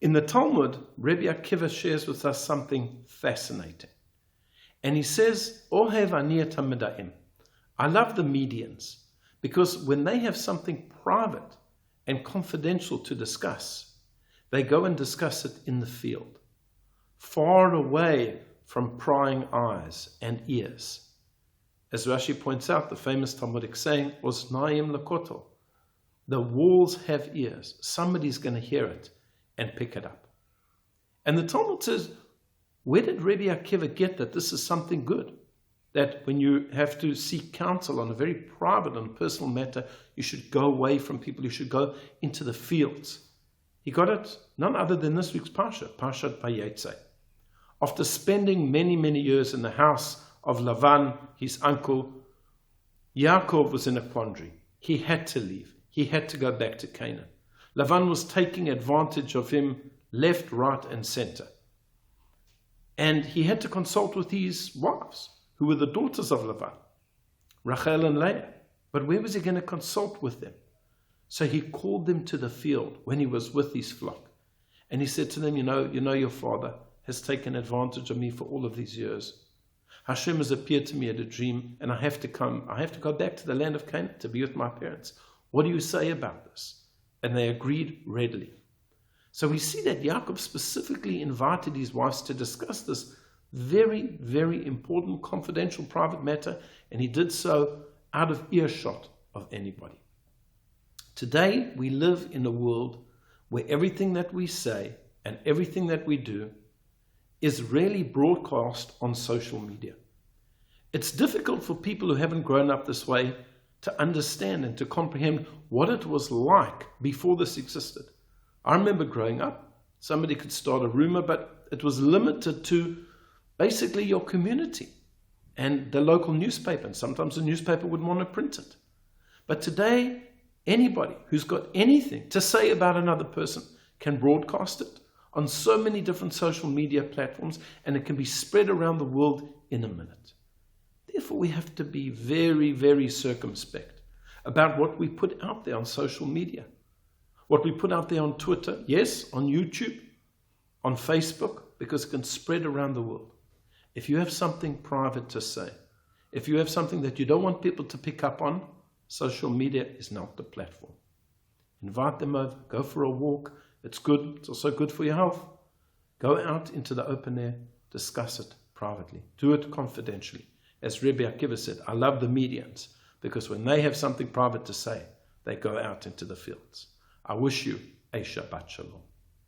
In the Talmud, Rabbi Akiva shares with us something fascinating. And he says, Ohev ani et hameda'im. I love the medians, because when they have something private and confidential to discuss, they go and discuss it in the field, far away from prying eyes and ears. As Rashi points out, the famous Talmudic saying was Naim Lakoto. The walls have ears. Somebody's going to hear it and pick it up. And the Talmud says, where did Rabbi Akiva get that this is something good? That when you have to seek counsel on a very private and personal matter, you should go away from people, you should go into the fields. He got it none other than this week's Parshat Vayeitzei. After spending many, many years in the house of Lavan, his uncle, Yaakov was in a quandary. He had to leave. He had to go back to Canaan. Lavan was taking advantage of him left, right, and center. And he had to consult with his wives, who were the daughters of Lavan, Rachel and Leah. But where was he going to consult with them? So he called them to the field when he was with his flock. And he said to them, you know your father has taken advantage of me for all of these years. Hashem has appeared to me at a dream, and I have to go back to the land of Canaan to be with my parents. What do you say about this? And they agreed readily. So we see that Yaakov specifically invited his wives to discuss this very, very important, confidential, private matter, and he did so out of earshot of anybody. Today, we live in a world where everything that we say and everything that we do is really broadcast on social media. It's difficult for people who haven't grown up this way to understand and to comprehend what it was like before this existed. I remember growing up, somebody could start a rumor, but it was limited to basically your community and the local newspaper, and sometimes the newspaper wouldn't want to print it. But today, anybody who's got anything to say about another person can broadcast it on so many different social media platforms, and it can be spread around the world in a minute. Therefore, we have to be very, very circumspect about what we put out there on social media, what we put out there on Twitter, yes, on YouTube, on Facebook, because it can spread around the world. If you have something private to say, if you have something that you don't want people to pick up on, social media is not the platform. Invite them over, go for a walk. It's good. It's also good for your health. Go out into the open air, discuss it privately. Do it confidentially. As Rabbi Akiva said, I love the medians, because when they have something private to say, they go out into the fields. I wish you a Shabbat Shalom.